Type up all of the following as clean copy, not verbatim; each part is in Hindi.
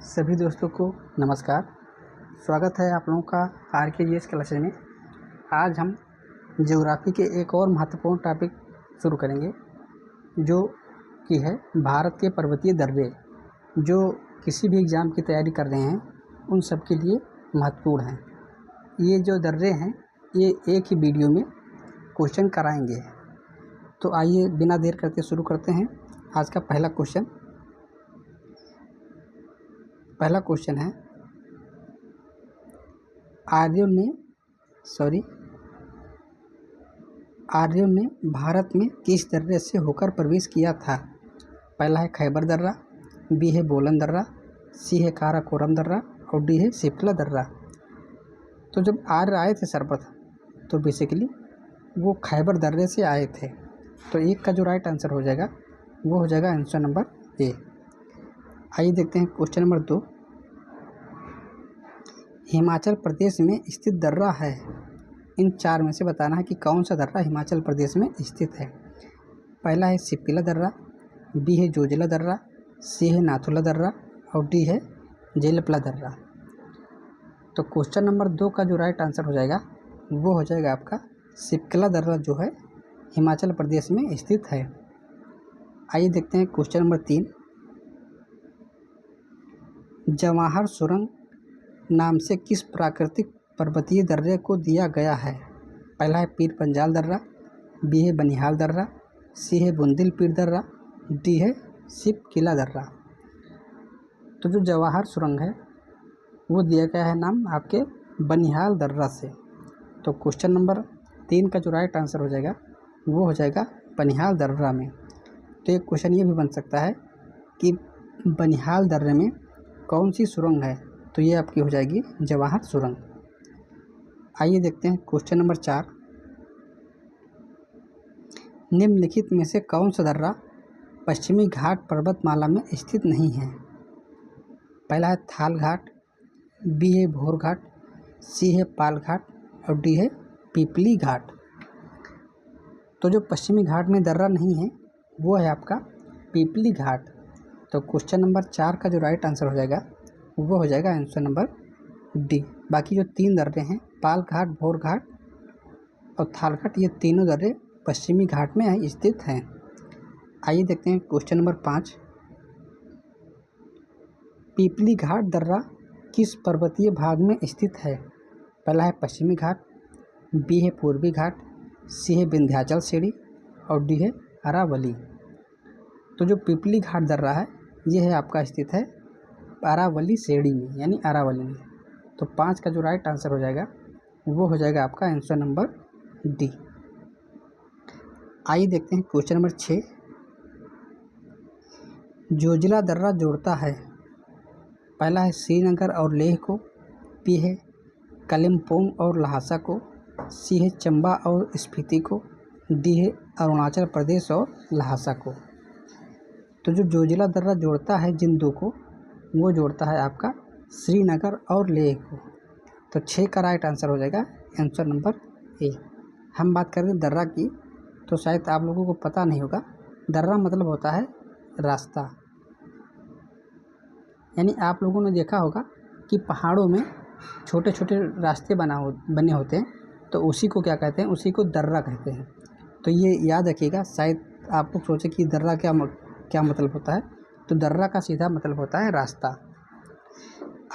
सभी दोस्तों को नमस्कार। स्वागत है आप लोगों का RKGS क्लासेज में। आज हम ज्योग्राफी के एक और महत्वपूर्ण टॉपिक शुरू करेंगे जो कि है भारत के पर्वतीय दर्रे, जो किसी भी एग्ज़ाम की तैयारी कर रहे हैं उन सब के लिए महत्वपूर्ण हैं। ये जो दर्रे हैं ये एक ही वीडियो में क्वेश्चन कराएंगे। तो आइए बिना देर करते शुरू करते हैं। आज का पहला क्वेश्चन है, आर्यों ने भारत में किस दर्रे से होकर प्रवेश किया था? पहला है खैबर दर्रा, बी है बोलन दर्रा, सी है काराकोरम दर्रा और डी है सिप्ला दर्रा। तो जब आर्य आए थे सर्वप्रथम तो बेसिकली वो खैबर दर्रे से आए थे। तो एक का जो राइट आंसर हो जाएगा वो हो जाएगा आंसर नंबर ए। आइए देखते हैं क्वेश्चन नंबर 2। हिमाचल प्रदेश में स्थित दर्रा है, इन चार में से बताना है कि कौन सा दर्रा हिमाचल प्रदेश में स्थित है। पहला है सिप्ला दर्रा, बी है जोजिला दर्रा, सी है नाथुला दर्रा और डी है जेलपला दर्रा। तो क्वेश्चन नंबर 2 का जो राइट आंसर हो जाएगा वो हो जाएगा आपका सिप्ला दर्रा, जो है हिमाचल प्रदेश में स्थित है। आइए देखते हैं क्वेश्चन नंबर 3। जवाहर सुरंग नाम से किस प्राकृतिक पर्वतीय दर्रे को दिया गया है? पहला है पीर पंजाल दर्रा, बी है बनिहाल दर्रा, सी है बुंदिल पीर दर्रा, डी है सिप किला दर्रा। तो जो जवाहर सुरंग है वो दिया गया है नाम आपके बनिहाल दर्रा से। तो क्वेश्चन नंबर 3 का जो राइट आंसर हो जाएगा वो हो जाएगा बनिहाल दर्रा में। तो एक क्वेश्चन ये भी बन सकता है कि बनिहाल दर्रे में कौन सी सुरंग है? तो ये आपकी हो जाएगी जवाहर सुरंग। आइए देखते हैं क्वेश्चन नंबर 4। निम्नलिखित में से कौन सा दर्रा पश्चिमी घाट पर्वतमाला में स्थित नहीं है? पहला है थाल घाट, बी है भोर घाट, सी है पाल घाट और डी है पीपली घाट। तो जो पश्चिमी घाट में दर्रा नहीं है वो है आपका पीपली घाट। तो क्वेश्चन नंबर 4 का जो राइट आंसर हो जाएगा वो हो जाएगा आंसर नंबर डी। बाकी जो 3 दर्रे हैं पाल घाट, भोर घाट और थाल घाट, ये तीनों दर्रे पश्चिमी घाट में स्थित हैं। आइए देखते हैं क्वेश्चन नंबर 5। पीपली घाट दर्रा किस पर्वतीय भाग में स्थित है? पहला है पश्चिमी घाट, बी है पूर्वी घाट, सी है विंध्याचल श्रेणी और डी है अरावली। तो जो पीपली घाट दर्रा है ये है आपका स्थित है अरावली श्रेणी में, यानी अरावली में। तो 5 का जो राइट आंसर हो जाएगा वो हो जाएगा आपका आंसर नंबर डी। आइए देखते हैं क्वेश्चन नंबर 6। जोजिला दर्रा जोड़ता है, पहला है श्रीनगर और लेह को, बी है कालिम्पोंग और लहासा को, सी है चंबा और स्पीति को, डी है अरुणाचल प्रदेश और लहासा को। तो जो जोजिला दर्रा जोड़ता है जिन दो को, वो जोड़ता है आपका श्रीनगर और लेह को। तो 6 का राइट आंसर हो जाएगा आंसर नंबर ए। हम बात कर रहे हैं दर्रा की, तो शायद आप लोगों को पता नहीं होगा, दर्रा मतलब होता है रास्ता। यानी आप लोगों ने देखा होगा कि पहाड़ों में छोटे छोटे रास्ते बने होते हैं, तो उसी को क्या कहते हैं? उसी को दर्रा कहते हैं। तो ये याद रखिएगा। शायद आप लोग सोचे कि दर्रा क्या मतलब होता है, तो दर्रा का सीधा मतलब होता है रास्ता।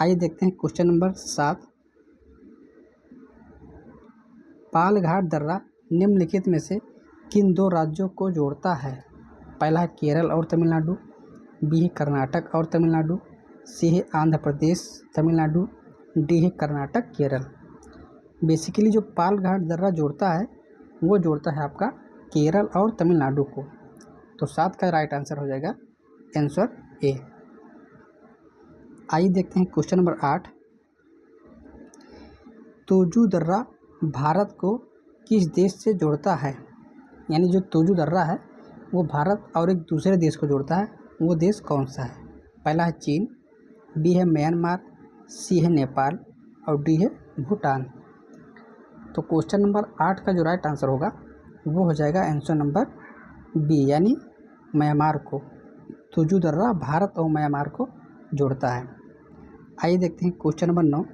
आइए देखते हैं क्वेश्चन नंबर 7। पाल घाट दर्रा निम्नलिखित में से किन 2 राज्यों को जोड़ता है? पहला है केरल और तमिलनाडु, बी है कर्नाटक और तमिलनाडु, सी है आंध्र प्रदेश तमिलनाडु, डी है कर्नाटक केरल। बेसिकली जो पाल घाट दर्रा जोड़ता है वो जोड़ता है आपका केरल और तमिलनाडु को। तो 7 का राइट आंसर हो जाएगा आंसर ए। आइए देखते हैं क्वेश्चन नंबर 8। तोजू दर्रा भारत को किस देश से जोड़ता है? यानी जो तोजू दर्रा है वो भारत और एक दूसरे देश को जोड़ता है, वो देश कौन सा है? पहला है चीन, बी है म्यांमार, सी है नेपाल और डी है भूटान। तो क्वेश्चन नंबर 8 का जो राइट आंसर होगा वो हो जाएगा आंसर नंबर बी, यानी म्यांमार को। तोजू दर्रा भारत और म्यांमार को जोड़ता है। आइए देखते हैं क्वेश्चन नंबर 9।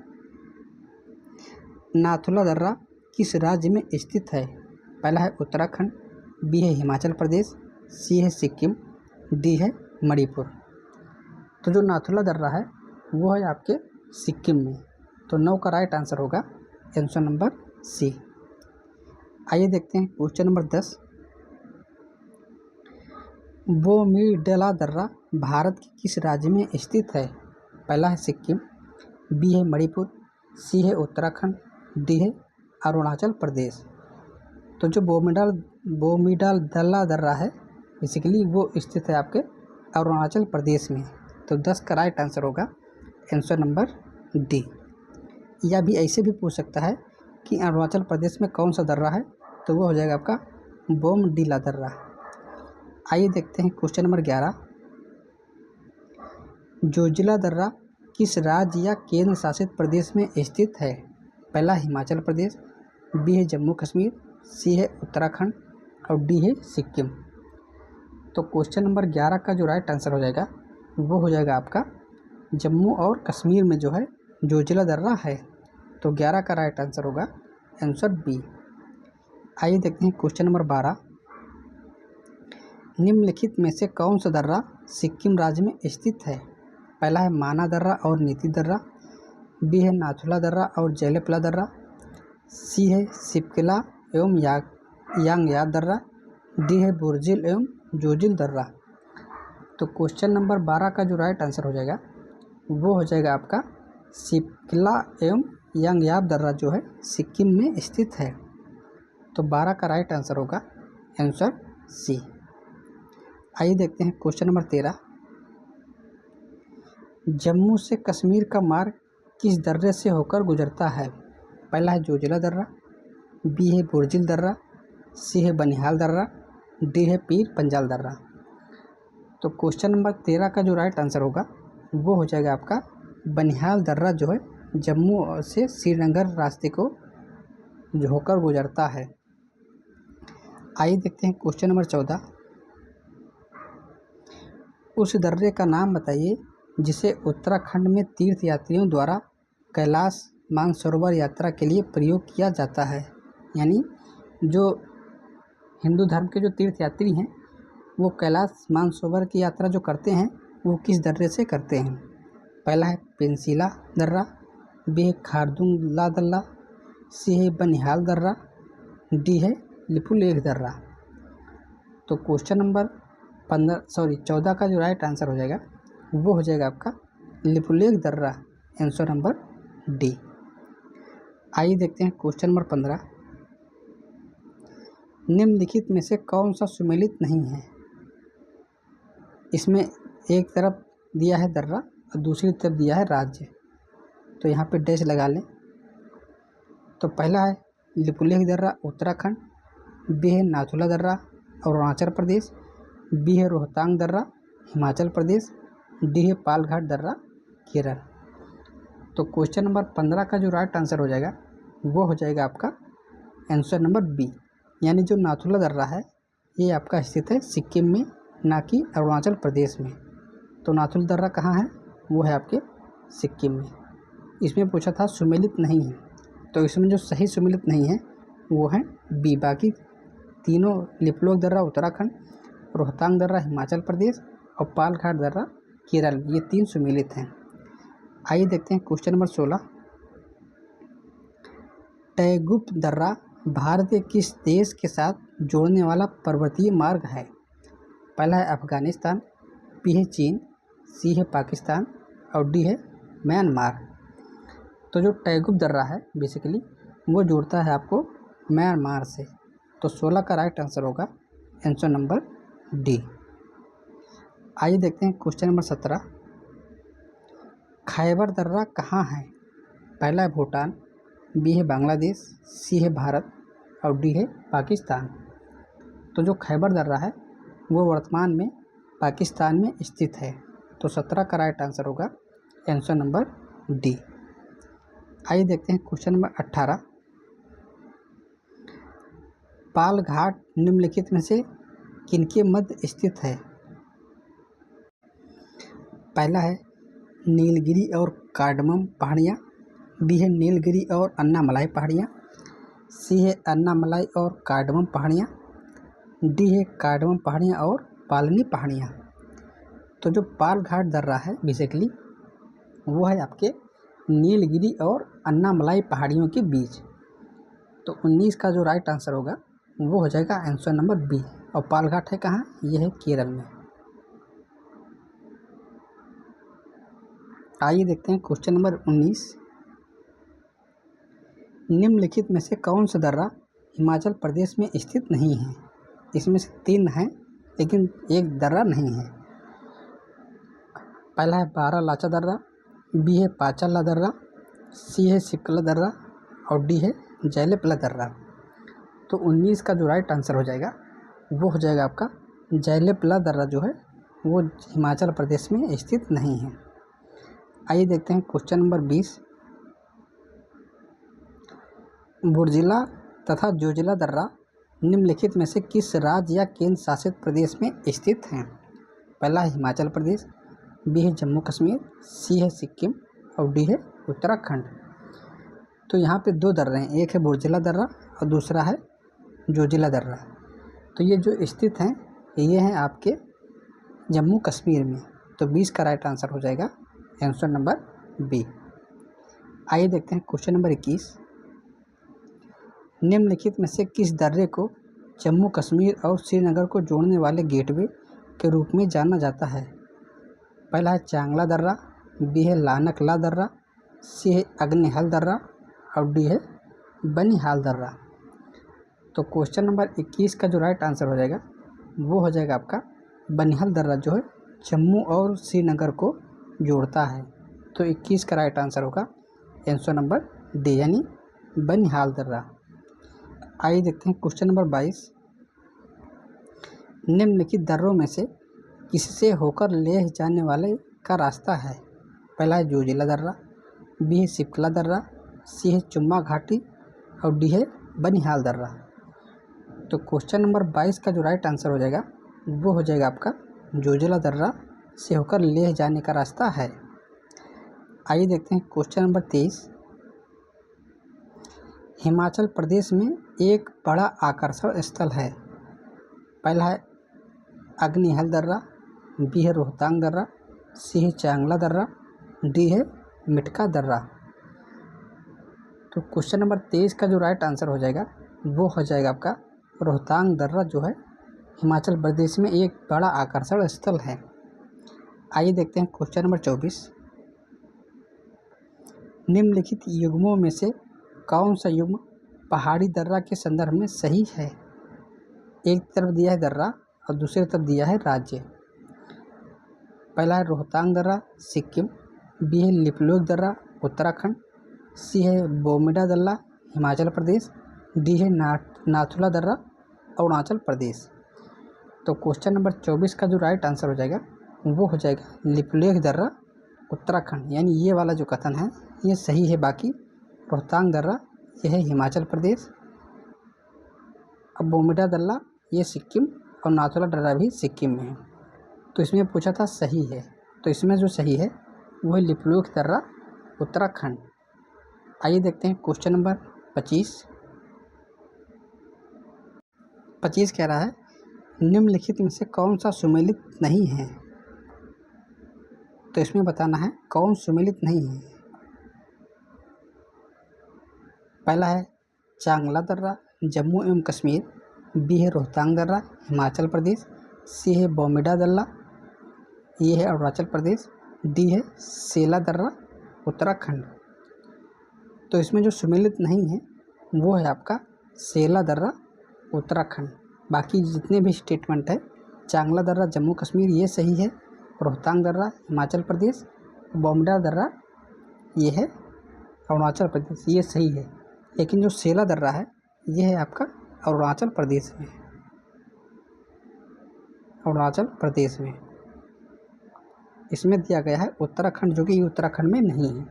नाथुला दर्रा किस राज्य में स्थित है? पहला है उत्तराखंड, बी है हिमाचल प्रदेश, सी है सिक्किम, डी है मणिपुर। तो जो नाथुला दर्रा है वो है आपके सिक्किम में। तो 9 का राइट आंसर होगा आंसर नंबर सी। आइए देखते हैं क्वेश्चन नंबर 10। बोमीडला दर्रा भारत के किस राज्य में स्थित है? पहला है सिक्किम, बी है मणिपुर, सी है उत्तराखंड, डी है अरुणाचल प्रदेश। तो जो बोमीडला दर्रा है बेसिकली वो स्थित है आपके अरुणाचल प्रदेश में। तो 10 का राइट आंसर होगा आंसर नंबर डी। या भी ऐसे भी पूछ सकता है कि अरुणाचल प्रदेश में कौन सा दर्रा है, तो वो हो जाएगा आपका बोमडिला दर्रा। आइए देखते हैं क्वेश्चन नंबर 11। जोजिला दर्रा किस राज्य या केंद्र शासित प्रदेश में स्थित है? पहला हिमाचल प्रदेश, बी है जम्मू कश्मीर, सी है उत्तराखंड और डी है सिक्किम। तो क्वेश्चन नंबर 11 का जो राइट आंसर हो जाएगा वो हो जाएगा आपका जम्मू और कश्मीर में जो है जोजिला दर्रा है। तो 11 का राइट आंसर होगा आंसर बी। आइए देखते हैं क्वेश्चन नंबर 12। निम्नलिखित में से कौन सा दर्रा सिक्किम राज्य में स्थित है? पहला है माना दर्रा और नीति दर्रा, बी है नाथुला दर्रा और जेलेपला दर्रा, सी है सिपकिला एवं यांगयात दर्रा, डी है बुर्जिल एवं जोजिल दर्रा। तो क्वेश्चन नंबर 12 का जो राइट आंसर हो जाएगा वो हो जाएगा आपका सिपकिला एवं यांगयात दर्रा जो है सिक्किम में स्थित है। तो 12 का राइट आंसर होगा आंसर सी। आइए देखते हैं क्वेश्चन नंबर 13। जम्मू से कश्मीर का मार्ग किस दर्रे से होकर गुजरता है? पहला है जोजिला दर्रा, बी है बुर्जिल दर्रा, सी है बनिहाल दर्रा, डी है पीर पंजाल दर्रा। तो क्वेश्चन नंबर 13 का जो राइट आंसर होगा वो हो जाएगा आपका बनिहाल दर्रा जो है जम्मू से श्रीनगर रास्ते को जो होकर गुजरता है। आइए देखते हैं क्वेश्चन नंबर 14। उस दर्रे का नाम बताइए जिसे उत्तराखंड में तीर्थ यात्रियों द्वारा कैलाश मानसरोवर यात्रा के लिए प्रयोग किया जाता है। यानी जो हिंदू धर्म के जो तीर्थ यात्री हैं वो कैलाश मानसरोवर की यात्रा जो करते हैं वो किस दर्रे से करते हैं? पहला है पेंसिला दर्रा, बी है खारदुंगला दर्रा, सी है बनिहाल दर्रा, डी है लिपुलेख दर्रा। तो क्वेश्चन नंबर 14 का जो राइट आंसर हो जाएगा वो हो जाएगा आपका लिपुलेख दर्रा आंसर नंबर डी। आइए देखते हैं क्वेश्चन नंबर 15। निम्नलिखित में से कौन सा सुमेलित नहीं है? इसमें एक तरफ दिया है दर्रा और दूसरी तरफ दिया है राज्य, तो यहाँ पे डैश लगा लें। तो पहला है लिपुलेख दर्रा उत्तराखंड, बी है नाथुला दर्रा अरुणाचल प्रदेश, बी है रोहतांग दर्रा हिमाचल प्रदेश, डी है पालघाट दर्रा केरल। तो क्वेश्चन नंबर 15 का जो राइट आंसर हो जाएगा वो हो जाएगा आपका आंसर नंबर बी। यानी जो नाथुला दर्रा है ये आपका स्थित है सिक्किम में, ना कि अरुणाचल प्रदेश में। तो नाथुला दर्रा कहाँ है? वो है आपके सिक्किम में। इसमें पूछा था सुमेलित नहीं है, तो इसमें जो सही सुमेलित नहीं है वो है बी। बाकी तीनों लिपुलेख दर्रा उत्तराखंड, रोहतांग दर्रा हिमाचल प्रदेश और पालघाट दर्रा केरल, ये 3 सुमेलित हैं। आइए देखते हैं क्वेश्चन नंबर 16। टैगुप दर्रा भारत के किस देश के साथ जोड़ने वाला पर्वतीय मार्ग है? पहला है अफगानिस्तान, बी है चीन, सी है पाकिस्तान और डी है म्यांमार। तो जो टैगुप दर्रा है बेसिकली वो जोड़ता है आपको म्यांमार से। तो 16 का राइट आंसर होगा आंसर नंबर डी। आइए देखते हैं क्वेश्चन नंबर 17। खैबर दर्रा कहाँ है? पहला है भूटान, बी है बांग्लादेश, सी है भारत और डी है पाकिस्तान। तो जो खैबर दर्रा है वो वर्तमान में पाकिस्तान में स्थित है। तो 17 का राइट आंसर होगा आंसर नंबर डी। आइए देखते हैं क्वेश्चन नंबर 18। पालघाट निम्नलिखित में से किनके मध्य स्थित है? पहला है नीलगिरी और कार्डमम पहाड़ियाँ, बी है नीलगिरी और अन्नामलाई पहाड़ियाँ, सी है अन्नामलाई और कार्डमम पहाड़ियाँ, डी है कार्डमम पहाड़ियाँ और पालनी पहाड़ियाँ। तो जो पाल घाट दर्रा है बेसिकली वो है आपके नीलगिरी और अन्नामलाई पहाड़ियों के बीच। तो 19 का जो राइट आंसर होगा वो हो जाएगा आंसर नंबर बी। और पाल घाट है कहाँ? ये है केरल में। आइए देखते हैं क्वेश्चन नंबर 19। निम्नलिखित में से कौन सा दर्रा हिमाचल प्रदेश में स्थित नहीं है? इसमें से 3 हैं लेकिन एक दर्रा नहीं है। पहला है बारालाचा दर्रा, बी है पाचाला दर्रा, सी है सिपकला दर्रा और डी है जैलेपला दर्रा। तो 19 का जो राइट आंसर हो जाएगा वो हो जाएगा आपका जैलेपला दर्रा जो है वो हिमाचल प्रदेश में स्थित नहीं है। आइए देखते हैं क्वेश्चन नंबर 20। बुर्जिला तथा जोजिला दर्रा निम्नलिखित में से किस राज्य या केंद्र शासित प्रदेश में स्थित हैं? पहला है हिमाचल प्रदेश, बी है जम्मू कश्मीर, सी है सिक्किम और डी है उत्तराखंड। तो यहाँ पे 2 दर्रे हैं, एक है बुर्जिला दर्रा और दूसरा है जोजिला दर्रा। तो ये जो स्थित हैं ये हैं आपके जम्मू कश्मीर में। तो 20 का राइट आंसर हो जाएगा आंसर नंबर बी। आइए देखते हैं क्वेश्चन नंबर 21। निम्नलिखित में से किस दर्रे को जम्मू कश्मीर और श्रीनगर को जोड़ने वाले गेटवे के रूप में जाना जाता है? पहला है चांगला दर्रा, बी है लानकला दर्रा, सी है अग्निहल दर्रा और डी है बनिहाल दर्रा। तो क्वेश्चन नंबर 21 का जो राइट आंसर हो जाएगा वो हो जाएगा आपका बनिहाल दर्रा जो है जम्मू और श्रीनगर को जोड़ता है। तो 21 का राइट आंसर होगा आंसर नंबर डी यानी बनिहाल दर्रा। आइए देखते हैं क्वेश्चन नंबर 22। निम्नलिखित दर्रों में से किससे होकर लेह जाने वाले का रास्ता है? पहला है जोजिला दर्रा, बी है सिपकला दर्रा, सी है चुम्मा घाटी और डी है बनिहाल दर्रा। तो क्वेश्चन नंबर 22 का जो राइट आंसर हो जाएगा वो हो जाएगा आपका जोजिला दर्रा से होकर लेह जाने का रास्ता है। आइए देखते हैं क्वेश्चन नंबर 23। हिमाचल प्रदेश में एक बड़ा आकर्षण स्थल है। पहला है अग्निहल दर्रा, बी है रोहतांग दर्रा, सी है चांगला दर्रा, डी है मिटका दर्रा। तो क्वेश्चन नंबर 23 का जो राइट आंसर हो जाएगा वो हो जाएगा आपका रोहतांग दर्रा जो है हिमाचल प्रदेश में एक बड़ा आकर्षण स्थल है। आइए देखते हैं क्वेश्चन नंबर 24। निम्नलिखित युग्मों में से कौन सा युग्म पहाड़ी दर्रा के संदर्भ में सही है? एक तरफ दिया है दर्रा और दूसरी तरफ दिया है राज्य। पहला है रोहतांग दर्रा सिक्किम, बी है लिपलोक दर्रा उत्तराखंड, सी है बोमिडा दर्रा हिमाचल प्रदेश, डी है नाथुला दर्रा अरुणाचल प्रदेश। तो क्वेश्चन नंबर 24 का जो राइट आंसर हो जाएगा वो हो जाएगा लिपलेख दर्रा उत्तराखंड यानी ये वाला जो कथन है ये सही है। बाकी रोहतांग दर्रा ये है हिमाचल प्रदेश, अब बोमिडा दर्रा ये सिक्किम और नाथुला दर्रा भी सिक्किम में है। तो इसमें पूछा था सही है, तो इसमें जो सही है वो है लिपलोक दर्रा उत्तराखंड। आइए देखते हैं क्वेश्चन नंबर 25। 25 कह रहा है निम्नलिखित में से कौन सा सुमेलित नहीं है? तो इसमें बताना है कौन सुमेलित नहीं है। पहला है चांगला दर्रा जम्मू एवं कश्मीर, बी है रोहतांग दर्रा हिमाचल प्रदेश, सी है बोमिडा दर्रा ये है अरुणाचल प्रदेश, डी है सेला दर्रा उत्तराखंड। तो इसमें जो सुमेलित नहीं है वो है आपका सेला दर्रा उत्तराखंड। बाकी जितने भी स्टेटमेंट है चांगला दर्रा जम्मू कश्मीर ये सही है, रोहतांग दर्रा हिमाचल प्रदेश, बोमिडा दर्रा ये है अरुणाचल प्रदेश ये सही है। लेकिन जो सेला दर्रा है ये है आपका अरुणाचल प्रदेश में, अरुणाचल प्रदेश में। इसमें दिया गया है उत्तराखंड जो कि उत्तराखंड में नहीं है।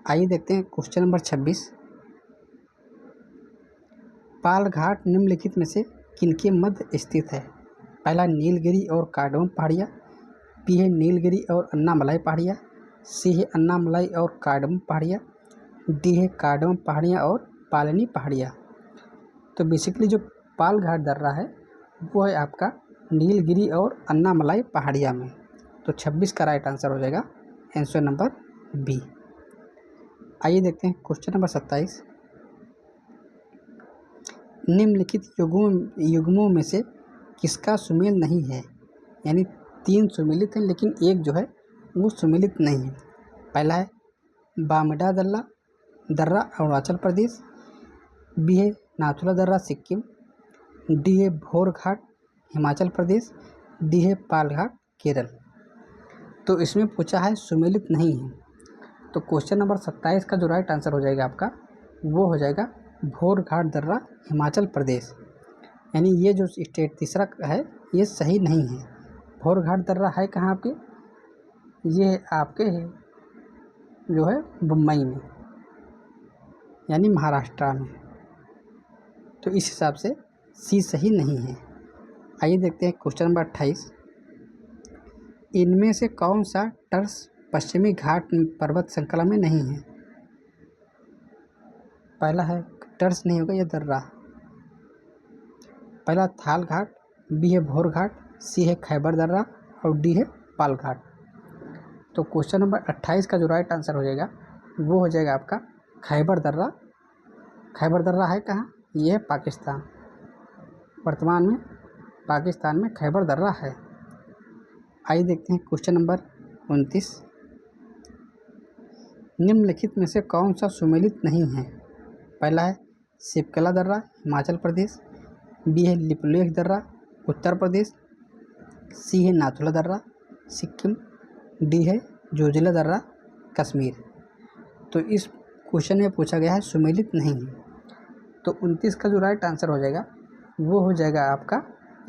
आइए देखते हैं क्वेश्चन नंबर 26। पाल घाट निम्नलिखित में से किनके मध्य स्थित है? पहला नीलगिरी और कार्डमम पहाड़ियाँ, बी है नीलगिरी और अन्नामलाई पहाड़ियाँ, सी है अन्नामलाई और कार्डमम पहाड़ियाँ, डी है कार्डमम पहाड़ियाँ और पालनी पहाड़ियाँ। तो बेसिकली जो पाल घाट दर्रा है वो है आपका नीलगिरी और अन्नामलाई पहाड़ियाँ में। तो 26 का राइट आंसर हो जाएगा आंसर नंबर बी। आइए देखते हैं क्वेश्चन नंबर 27। निम्नलिखित युग्मों में से किसका सुमेल नहीं है? यानी 3 सुमेलित हैं लेकिन एक जो है वो सुमेलित नहीं है। पहला है बामडा दर्रा अरुणाचल प्रदेश, बी है नाथुला दर्रा सिक्किम, डी है भोर घाट हिमाचल प्रदेश, डी है पाल घाट केरल। तो इसमें पूछा है सुमेलित नहीं है, तो क्वेश्चन नंबर 27 का जो राइट आंसर हो जाएगा आपका वो हो जाएगा भोर घाट दर्रा हिमाचल प्रदेश। यानी ये जो स्टेट तीसरा है ये सही नहीं है। भोर घाट दर्रा है कहाँ आपके? ये आपके है जो है मुंबई में, यानी महाराष्ट्र में। तो इस हिसाब से सी सही नहीं है। आइए देखते हैं क्वेश्चन नंबर 28। इनमें से कौन सा टर्स पश्चिमी घाट पर्वत श्रृंखला में नहीं है? पहला है टर्स नहीं होगा, यह दर्रा। पहला थाल घाट, बी है भोर घाट, सी है खैबर दर्रा और डी है पाल घाट। तो क्वेश्चन नंबर 28 का जो राइट आंसर हो जाएगा वो हो जाएगा आपका खैबर दर्रा। खैबर दर्रा है कहाँ? ये है पाकिस्तान। वर्तमान में पाकिस्तान में खैबर दर्रा है। आइए देखते हैं क्वेश्चन नंबर 29। निम्नलिखित में से कौन सा सुमेलित नहीं है? पहला है शिवकला दर्रा हिमाचल प्रदेश, बी है लिपुलेख दर्रा उत्तर प्रदेश, सी है नाथुला दर्रा सिक्किम, डी है जोजिला दर्रा कश्मीर। तो इस क्वेश्चन में पूछा गया है सुमेलित नहीं है, तो 29 का जो राइट आंसर हो जाएगा वो हो जाएगा आपका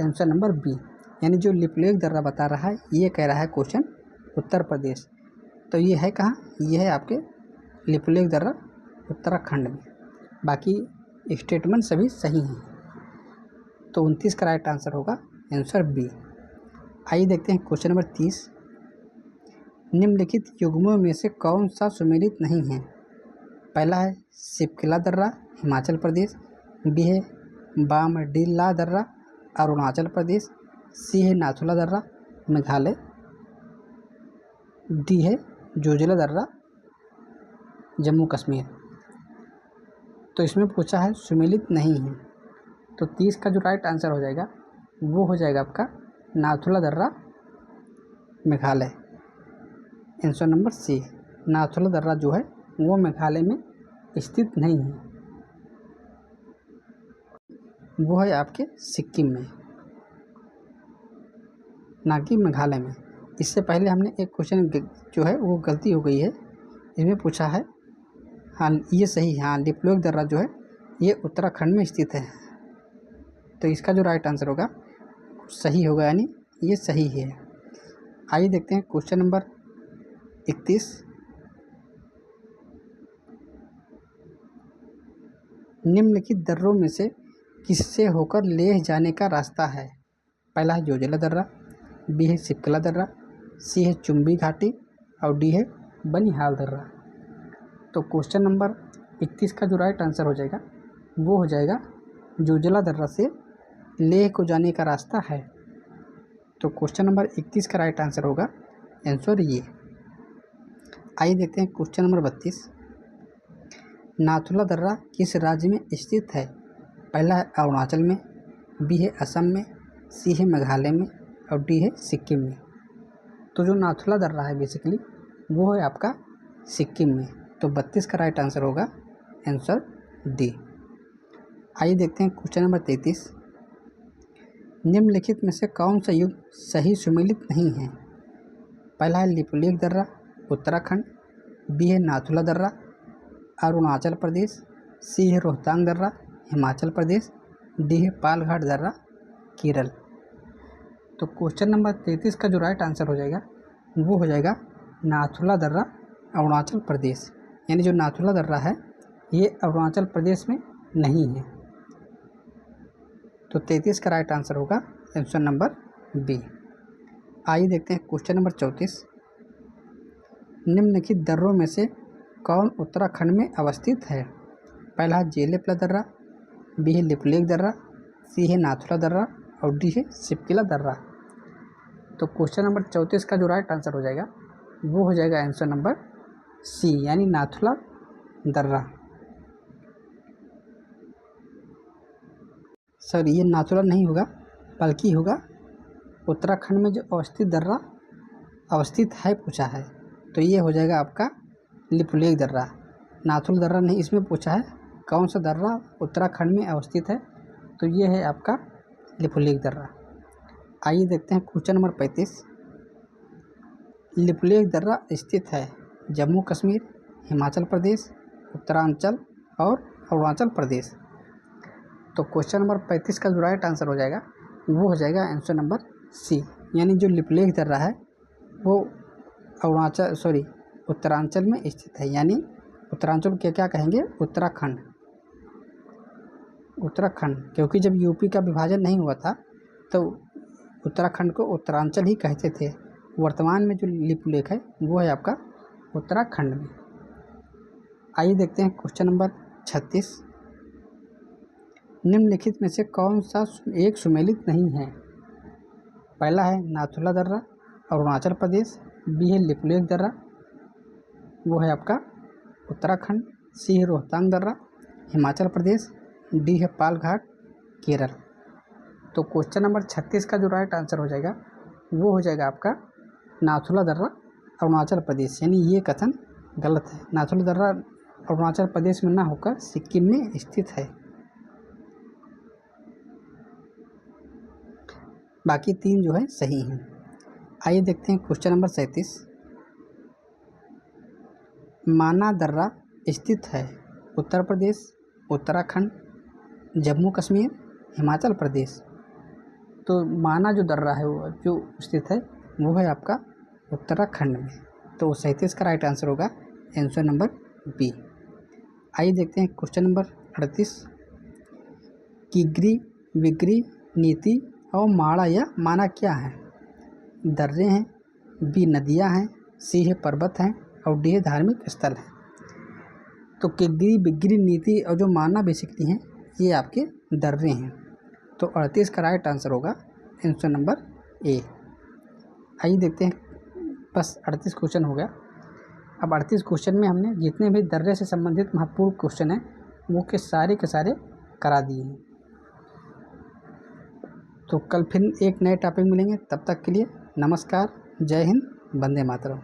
आंसर नंबर बी। यानी जो लिपुलेख दर्रा बता रहा है ये कह रहा है क्वेश्चन उत्तर प्रदेश, तो ये है कहाँ? ये है आपके लिपुलेख दर्रा उत्तराखंड में। बाकी स्टेटमेंट सभी सही हैं, तो 29 का राइट आंसर होगा आंसर बी। आइए देखते हैं क्वेश्चन नंबर 30। निम्नलिखित युग्मों में से कौन सा सुमेलित नहीं है? पहला है शिवकिला दर्रा हिमाचल प्रदेश, बी है बामडीला दर्रा अरुणाचल प्रदेश, सी है नाथुला दर्रा मेघालय, डी है जोजिला दर्रा जम्मू कश्मीर। तो इसमें पूछा है सुमेलित नहीं है, तो 30 का जो राइट आंसर हो जाएगा वो हो जाएगा आपका नाथुला दर्रा Meghalaya. Answer number C, Nathula दर्रा जो है वो मेघालय में स्थित नहीं है, वो है आपके सिक्किम में, ना कि मेघालय में। इससे पहले हमने एक क्वेश्चन जो है वो गलती हो गई है, इसमें पूछा है, हाँ ये सही है, हाँ लिपुलेख दर्रा जो है ये उत्तराखंड में स्थित है। तो इसका जो राइट आंसर होगा सही होगा, यानी ये सही है। आइए देखते हैं क्वेश्चन नंबर 31। निम्नलिखित दर्रों में से किससे होकर लेह जाने का रास्ता है? पहला है जोजिला दर्रा, बी है शिवकला दर्रा, सी है चुम्बी घाटी और डी है बनिहाल दर्रा। तो क्वेश्चन नंबर 31 का जो राइट आंसर हो जाएगा वो हो जाएगा जोजिला दर्रा से लेह को जाने का रास्ता है। तो क्वेश्चन नंबर 31 का राइट आंसर होगा आंसर ये। आइए देखते हैं क्वेश्चन नंबर 32। नाथुला दर्रा किस राज्य में स्थित है? पहला है अरुणाचल में, बी है असम में, सी है मेघालय में और डी है सिक्किम में। तो जो नाथुला दर्रा है बेसिकली वो है आपका सिक्किम में। तो 32 का राइट आंसर होगा आंसर डी। आइए देखते हैं क्वेश्चन नंबर 33। निम्नलिखित में से कौन सा युग सही सुमेलित नहीं है? पहला है लिपुलेख दर्रा उत्तराखंड, बी है नाथुला दर्रा अरुणाचल प्रदेश, सी है रोहतांग दर्रा हिमाचल प्रदेश, डी है पाल घाट दर्रा केरल। तो क्वेश्चन नंबर 33 का जो राइट आंसर हो जाएगा वो हो जाएगा नाथुला दर्रा अरुणाचल प्रदेश। यानी जो नाथुला दर्रा है ये अरुणाचल प्रदेश में नहीं है। तो 33 का राइट आंसर होगा ऑप्शन नंबर बी। आइए देखते हैं क्वेश्चन नंबर 34। निम्नलिखित दर्रों में से कौन उत्तराखंड में अवस्थित है? पहला है जेलेपला दर्रा, बी है लिपुलेख दर्रा, सी है नाथुला दर्रा और डी है शिपकिला दर्रा। तो क्वेश्चन नंबर 34 का जो राइट आंसर हो जाएगा वो हो जाएगा आंसर नंबर सी, यानी नाथुला दर्रा। सर ये नाथुला नहीं होगा बल्कि होगा उत्तराखंड में जो अवस्थित दर्रा अवस्थित है पूछा है, तो ये हो जाएगा आपका लिपुलेख दर्रा। नाथुला दर्रा नहीं इसमें पूछा है कौन सा दर्रा उत्तराखंड में अवस्थित है, तो ये है आपका लिपुलेख दर्रा। आइए देखते हैं क्वेश्चन नंबर 35। लिपुलेख दर्रा स्थित है जम्मू कश्मीर, हिमाचल प्रदेश, उत्तरांचल और अरुणाचल प्रदेश। तो क्वेश्चन नंबर 35 का जो राइट आंसर हो जाएगा वो हो जाएगा आंसर नंबर सी, यानी जो लिपुलेख दर्रा है वो उत्तरांचल में स्थित है, यानी उत्तरांचल के क्या कहेंगे उत्तराखंड, क्योंकि जब यूपी का विभाजन नहीं हुआ था तो उत्तराखंड को उत्तरांचल ही कहते थे। वर्तमान में जो लिपुलेख है वो है आपका उत्तराखंड में। आइए देखते हैं क्वेश्चन नंबर 36। निम्नलिखित में से कौन सा एक सुमेलित नहीं है? पहला है नाथुला दर्रा अरुणाचल प्रदेश, बी है लिपुलेख दर्रा वो है आपका उत्तराखंड, सी है रोहतांग दर्रा हिमाचल प्रदेश, डी है पाल घाट केरल। तो क्वेश्चन नंबर 36 का जो राइट आंसर हो जाएगा वो हो जाएगा आपका नाथुला दर्रा अरुणाचल प्रदेश, यानी ये कथन गलत है। नाथुला दर्रा अरुणाचल प्रदेश में ना होकर सिक्किम में स्थित है। बाकी 3 जो है सही हैं। आइए देखते हैं क्वेश्चन नंबर 37। माना दर्रा स्थित है उत्तर प्रदेश, उत्तराखंड, जम्मू कश्मीर, हिमाचल प्रदेश। तो माना जो दर्रा है वो जो स्थित है वो है आपका उत्तराखंड में। तो 37 का राइट आंसर होगा आंसर नंबर बी। आइए देखते हैं क्वेश्चन नंबर 38। किगरी, विगरी, नीति और माड़ा या माना क्या है? दर्रे हैं, बी नदियां हैं, सी है पर्वत हैं और डी है धार्मिक स्थल है। तो किगरी, बिगरी, नीति और जो माना बेसिकली हैं ये आपके दर्रे हैं। तो 38 का राइट आंसर होगा आंसर नंबर ए। आइए देखते हैं, बस 38 क्वेश्चन हो गया। अब 38 क्वेश्चन में हमने जितने भी दर्रे से संबंधित महत्वपूर्ण क्वेश्चन हैं वो के सारे करा दिए हैं। तो कल फिर एक नए टॉपिक मिलेंगे, तब तक के लिए नमस्कार, जय हिंद, वंदे मातरम।